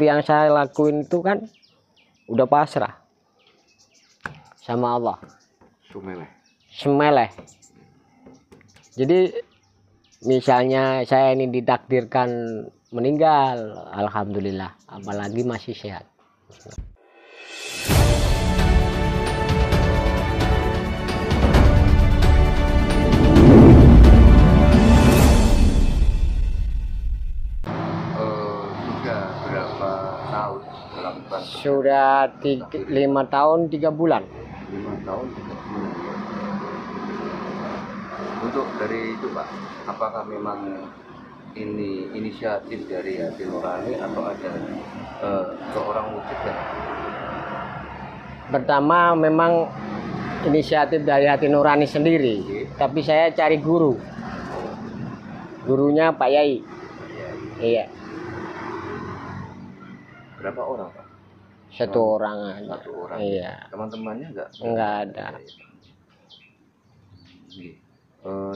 seperti yang saya lakuin itu kan udah pasrah sama Allah. Semeleh. Jadi misalnya saya ini ditakdirkan meninggal, alhamdulillah, apalagi masih sehat. Sudah berapa tahun melakukan? Sudah 5 tahun 3 bulan. 5 tahun 3 bulan. Untuk dari itu Pak, apakah memang ini inisiatif dari hati nurani atau ada seorang wujudnya? Pertama memang inisiatif dari hati nurani sendiri, tapi saya cari guru. Gurunya Pak Yai. Iya. Berapa orang Pak? Satu orang aja. Satu orang. Iya. Teman-temannya enggak? Enggak ada.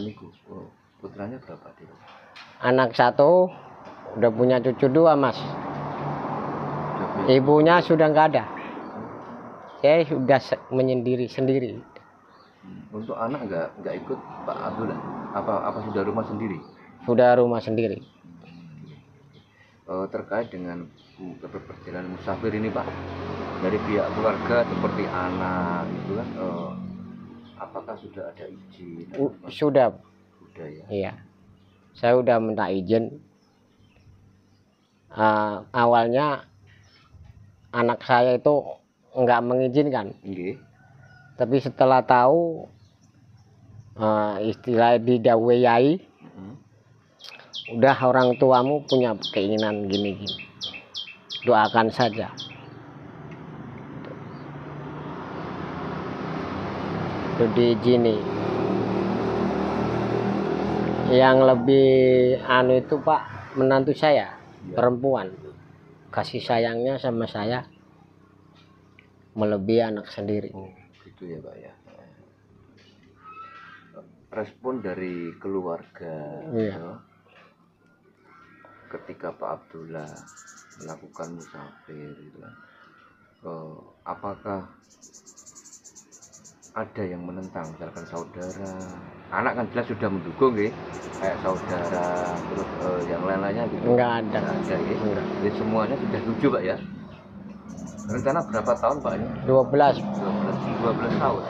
Niku, putranya berapa dia? Anak satu, udah punya cucu 2 Mas. Ibunya sudah nggak ada. Saya sudah menyendiri sendiri. Untuk anak nggak ikut Pak Abdullah? Apa sudah rumah sendiri? Sudah rumah sendiri. Terkait dengan perjalanan musafir ini Pak, dari pihak keluarga seperti anak itu kan, apakah sudah ada izin? Sudah ya. Iya, saya udah minta izin. Awalnya anak saya itu nggak mengizinkan. Tapi setelah tahu istilah didawai, udah orang tuamu punya keinginan gini-gini, doakan saja. Itu diizini. Yang lebih itu Pak, menantu saya perempuan, kasih sayangnya sama saya melebihi anak sendiri. Gitu ya Pak ya. Respon dari keluarga, ketika Pak Abdullah melakukan musafir itu kan, apakah ada yang menentang, misalkan saudara, anak kan jelas sudah mendukung kayak saudara, terus yang lain-lainnya gitu? Enggak ada. Jadi semuanya sudah setuju Pak ya. Rencana berapa tahun Pak ini? 12 tahun.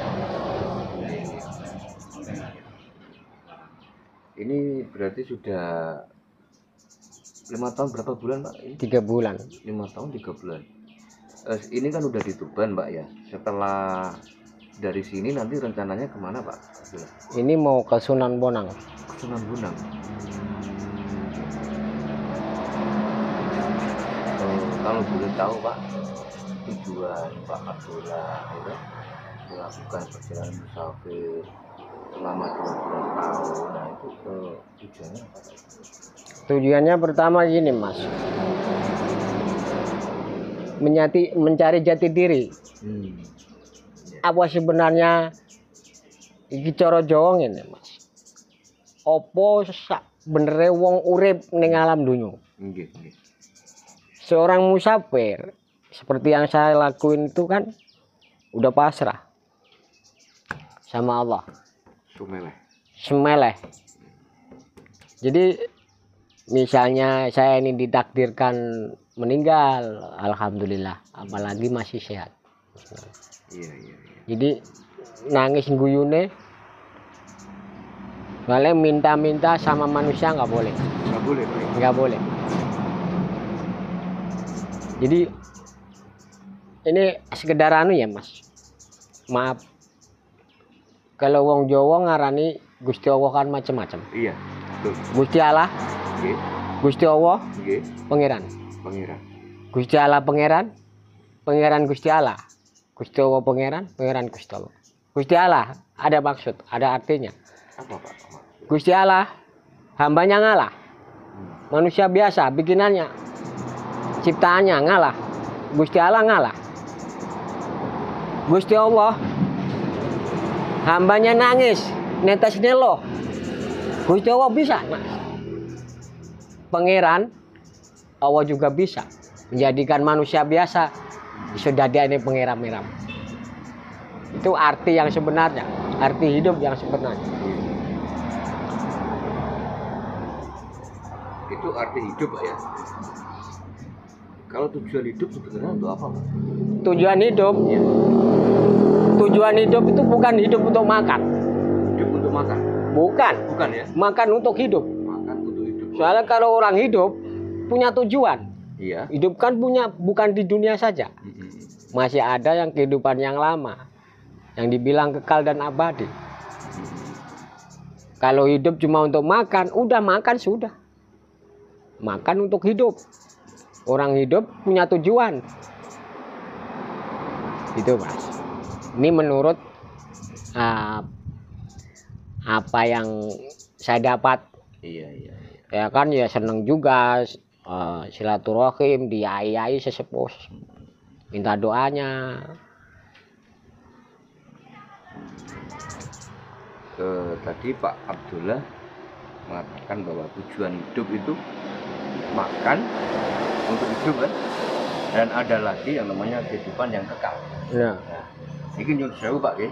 Ini berarti sudah 5 tahun berapa bulan Pak? 3 bulan. 5 tahun 3 bulan. Ini kan udah di Tuban Pak ya. Setelah dari sini nanti rencananya kemana Pak? Ini mau ke Sunan Bonang. Sunan Bonang. Kalau boleh tahu Pak, tujuan Pak Abdullah itu melakukan perjalanan musafir selama 12 tahun, nah itu tujuannya apa? Tujuannya pertama gini Mas, mencari jati diri. Apa sebenarnya iki cara Jawa ngene Mas, opo sak benere wong urip ning alam dunya. Seorang musafir seperti yang saya lakuin itu kan udah pasrah sama Allah. Semeleh. Jadi misalnya saya ini ditakdirkan meninggal, alhamdulillah, apalagi masih sehat. Jadi nangis guyune, boleh minta-minta sama manusia nggak boleh. Nggak boleh. Jadi ini sekedar ya Mas, maaf, kalau wong Jawa ngarani Gusti Allah kan macam-macam. Iya, betul. Gusti Allah, Gusti Allah, Pangeran. Gusti Allah Pangeran, Pangeran Gusti Allah, Gusti Allah Pangeran, Pangeran Gusti Allah. Gusti Allah ada maksud, ada artinya. Apa Pak? Gusti Allah hambanya ngalah, manusia biasa bikinannya, ciptaannya ngalah, Gusti Allah ngalah. Gusti Allah hambanya nangis, netes nelo, Gusti Allah bisa. Pangeran Allah juga bisa. menjadikan manusia biasa sudah dia ini pengeram-eram. Itu arti yang sebenarnya, arti hidup yang sebenarnya. Itu arti hidup Pak ya. Kalau tujuan hidup sebenarnya untuk apa Pak? Tujuan hidup, Iya. tujuan hidup itu bukan hidup untuk makan, Hidup untuk makan? bukan. Bukan ya? Makan untuk hidup. Makan untuk hidup. Soalnya kalau orang hidup punya tujuan. Iya. Hidup kan punya, bukan di dunia saja. Masih ada yang kehidupan yang lama, yang dibilang kekal dan abadi. Kalau hidup cuma untuk makan, udah makan sudah. Makan untuk hidup. Orang hidup punya tujuan. Itu Mas. Ini menurut apa yang saya dapat. Iya, iya, iya. Ya kan ya seneng juga silaturahim, diayai sesepuh, minta doanya. Tadi Pak Abdullah mengatakan bahwa tujuan hidup itu makan untuk hidup kan, dan ada lagi yang namanya kehidupan yang kekal. Ya, Nah, ini nyuruh sewu Pak ya.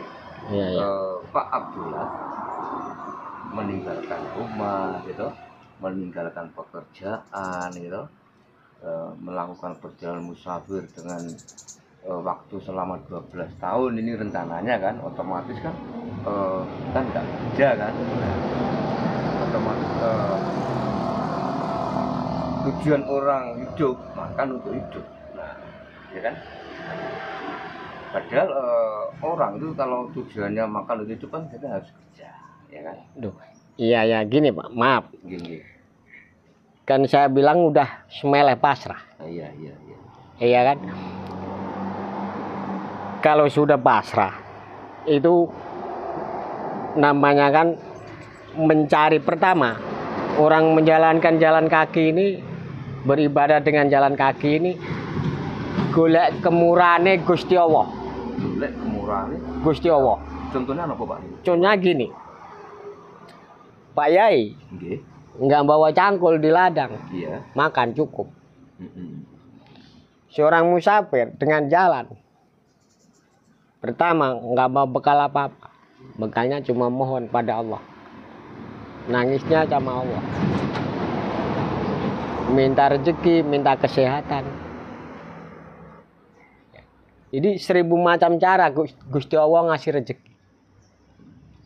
ya, ya. Pak Abdullah meninggalkan rumah gitu, meninggalkan pekerjaan gitu, melakukan perjalanan musafir dengan waktu selama 12 tahun. Ini rencananya kan otomatis kan kan nggak kerja kan. Nah, otomatis tujuan orang hidup makan untuk hidup. Nah, ya kan. Padahal orang itu kalau tujuannya makan untuk hidup kan kita harus kerja, ya kan. Duh. Iya ya gini Pak, maaf. Gini. Kan saya bilang udah semeleh pasrah. Iya, iya, iya. Iya kan? Kalau sudah pasrah itu namanya kan mencari. Pertama, orang menjalankan jalan kaki ini, beribadah dengan jalan kaki ini, golek kemurahane Gusti Allah. Golek kemurahan. Gusti Allah. Contohnya apa Pak? Contohnya gini, Pak Yai Nggih. nggak bawa cangkul di ladang, Iya. makan cukup. Mm-mm. Seorang musafir dengan jalan, pertama nggak bawa bekal apa-apa, bekalnya cuma mohon pada Allah, nangisnya sama Allah, minta rezeki, minta kesehatan. Jadi 1000 macam cara Gusti Allah ngasih rezeki.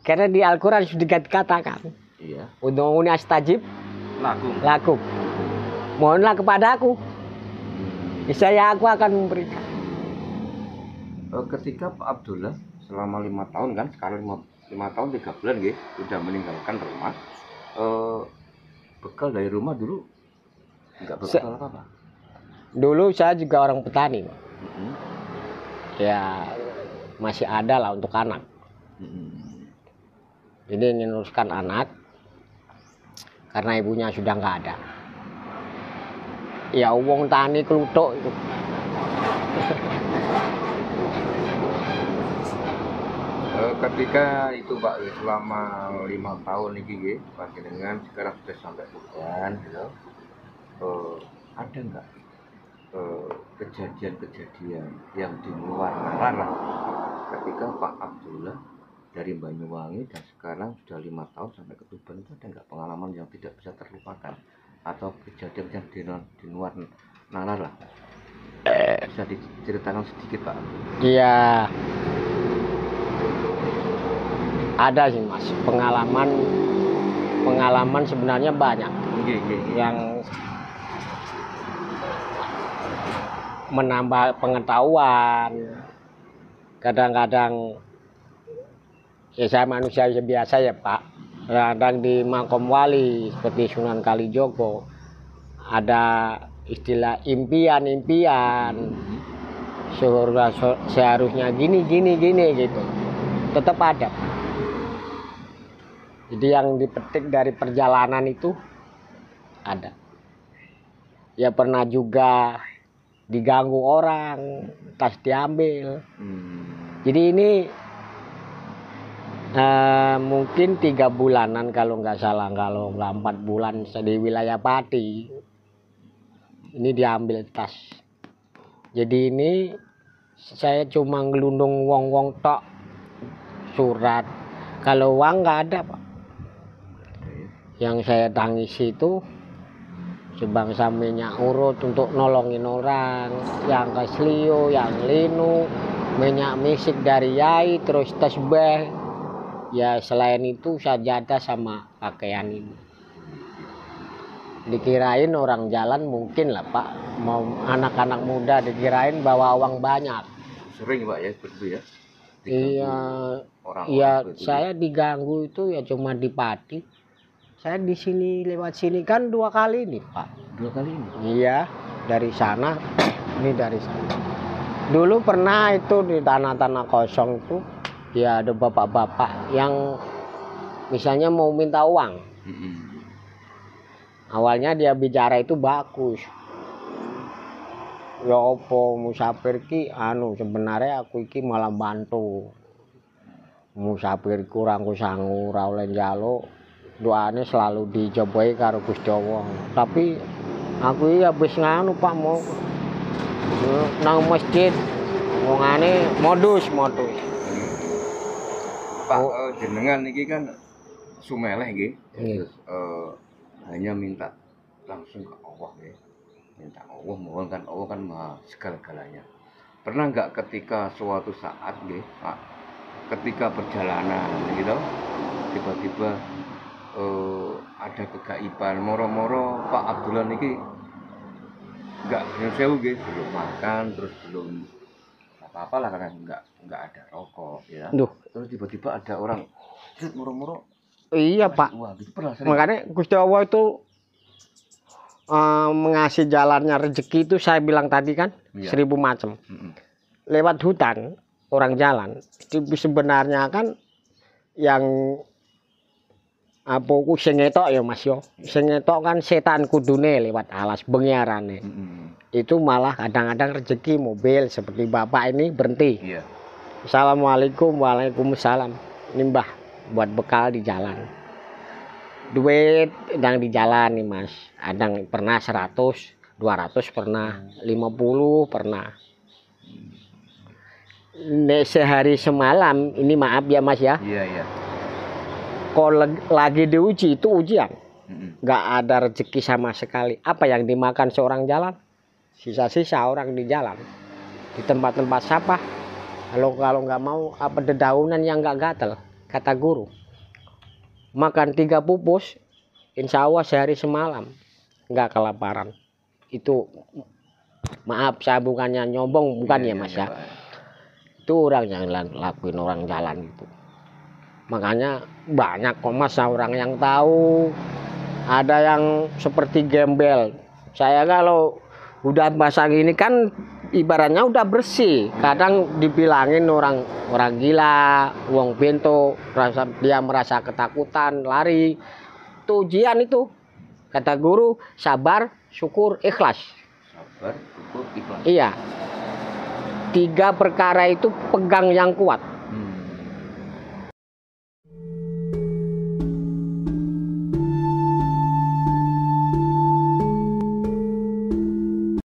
Karena di Al-Quran sudah dikatakan, Iya. ud'uuni astajib Laku. lakum, mohonlah kepadaku, niscaya aku akan memberikan. Ketika Pak Abdullah selama 5 tahun kan, sekarang 5 tahun 3 bulan nggih, sudah meninggalkan rumah. Bekal dari rumah dulu nggak bekal apa-apa. Dulu saya juga orang petani, Pak. Mm-mm. Ya masih ada lah untuk anak. Mm-mm. Jadi meneruskan anak karena ibunya sudah nggak ada. Ya wong tani kluthuk itu. Ketika itu Pak selama 5 tahun ini nggih, panjenengan sekarang sudah sampai bulan gitu. Ada nggak kejadian-kejadian yang di luar nalar lah ketika Pak Abdullah dari Banyuwangi dan sekarang sudah 5 tahun sampai ke Tuban, itu ada nggak pengalaman yang tidak bisa terlupakan atau kejadian yang di luar nalar lah, bisa diceritakan sedikit Pak? Iya. Ada sih Mas, pengalaman sebenarnya banyak yang menambah pengetahuan. Kadang-kadang ya saya manusia biasa ya Pak, kadang di Makom Wali seperti Sunan Kalijogo ada istilah impian seharusnya gini gitu, tetap ada. Jadi yang dipetik dari perjalanan itu ada. Ya pernah juga diganggu orang, tas diambil. Jadi ini mungkin 3 bulanan kalau nggak salah, kalau nggak 4 bulan di wilayah Pati. Ini diambil tas. Jadi ini saya cuma ngelundung wong-wong tok, surat. Kalau uang nggak ada, Pak. Yang saya tangisi itu sebangsa minyak urut untuk nolongin orang, yang keslio, yang linu, minyak misik dari yai, terus tasbih. Ya selain itu sajadah sama pakaian ini. Dikirain orang jalan mungkin lah Pak, mau anak-anak muda dikirain bawa uang banyak. Sering Pak ya begitu ya? Iya, Orang-orang ya begitu. saya diganggu itu ya cuma di Pati. Saya di sini lewat sini kan 2 kali nih Pak. 2 kali ini? Iya, dari sana, ini dari sana. Dulu pernah itu di tanah-tanah kosong itu, ya ada bapak-bapak yang misalnya mau minta uang. Awalnya dia bicara itu bagus. Ya opo musafir ki sebenarnya aku iki malah bantu. Musafir kurang kusangu ora oleh njaluk. Doane selalu dijobohi karo Gusti Allah. Tapi aku iki habis nganu Pak mau nang masjid. Wongane modus. Pak jenengan iki kan sumeleh nggih. Terus hanya minta langsung ke Allah ya. Minta Allah, mohon kan Allah kan maha segala-galanya. Pernah nggak ketika suatu saat nggih, Pak, ketika perjalanan gitu, tiba-tiba ada kegaiban moro-moro Pak Abdullah niki nggak sewu nggih, belum makan terus belum apa-apa lah karena nggak ada rokok ya. Duh. Terus tiba-tiba ada orang moro-moro. Iya Pak. Wah, gitu pernah sering. Makanya Gusti Allah itu mengasih jalannya rezeki itu saya bilang tadi kan, Iya. 1000 macam. Lewat hutan orang jalan itu sebenarnya kan yang apa ku sing ngetok ya Mas yo. Sing ngetok kan setan kudune lewat alas bengiarane. Itu malah kadang-kadang rezeki mobil seperti Bapak ini berhenti. Iya. Assalamualaikum, waalaikumsalam. Ini Mbah buat bekal di jalan. Duit yang di jalan nih Mas. Ada pernah 100, 200 pernah, 50 pernah. Nek sehari semalam ini maaf ya Mas ya. Iya. Kalau lagi diuji itu ujian. Nggak ada rezeki sama sekali. Apa yang dimakan seorang jalan? Sisa-sisa orang di jalan. Di tempat-tempat sampah. Kalau nggak mau apa dedaunan yang nggak gatel, kata guru. Makan 3 pupus, insya Allah sehari semalam nggak kelaparan. Itu maaf saya bukannya nyombong, bukan ya Mas ya. Itu orang yang lakuin orang jalan itu. Makanya banyak kok Mas orang yang tahu. Ada yang seperti gembel. Saya kalau udah pasang ini kan ibaratnya udah bersih. Kadang dibilangin orang gila, wong bento, dia merasa ketakutan, lari. Itu ujian itu. Kata guru, sabar, syukur, ikhlas. Sabar, syukur, ikhlas. Iya. 3 perkara itu pegang yang kuat.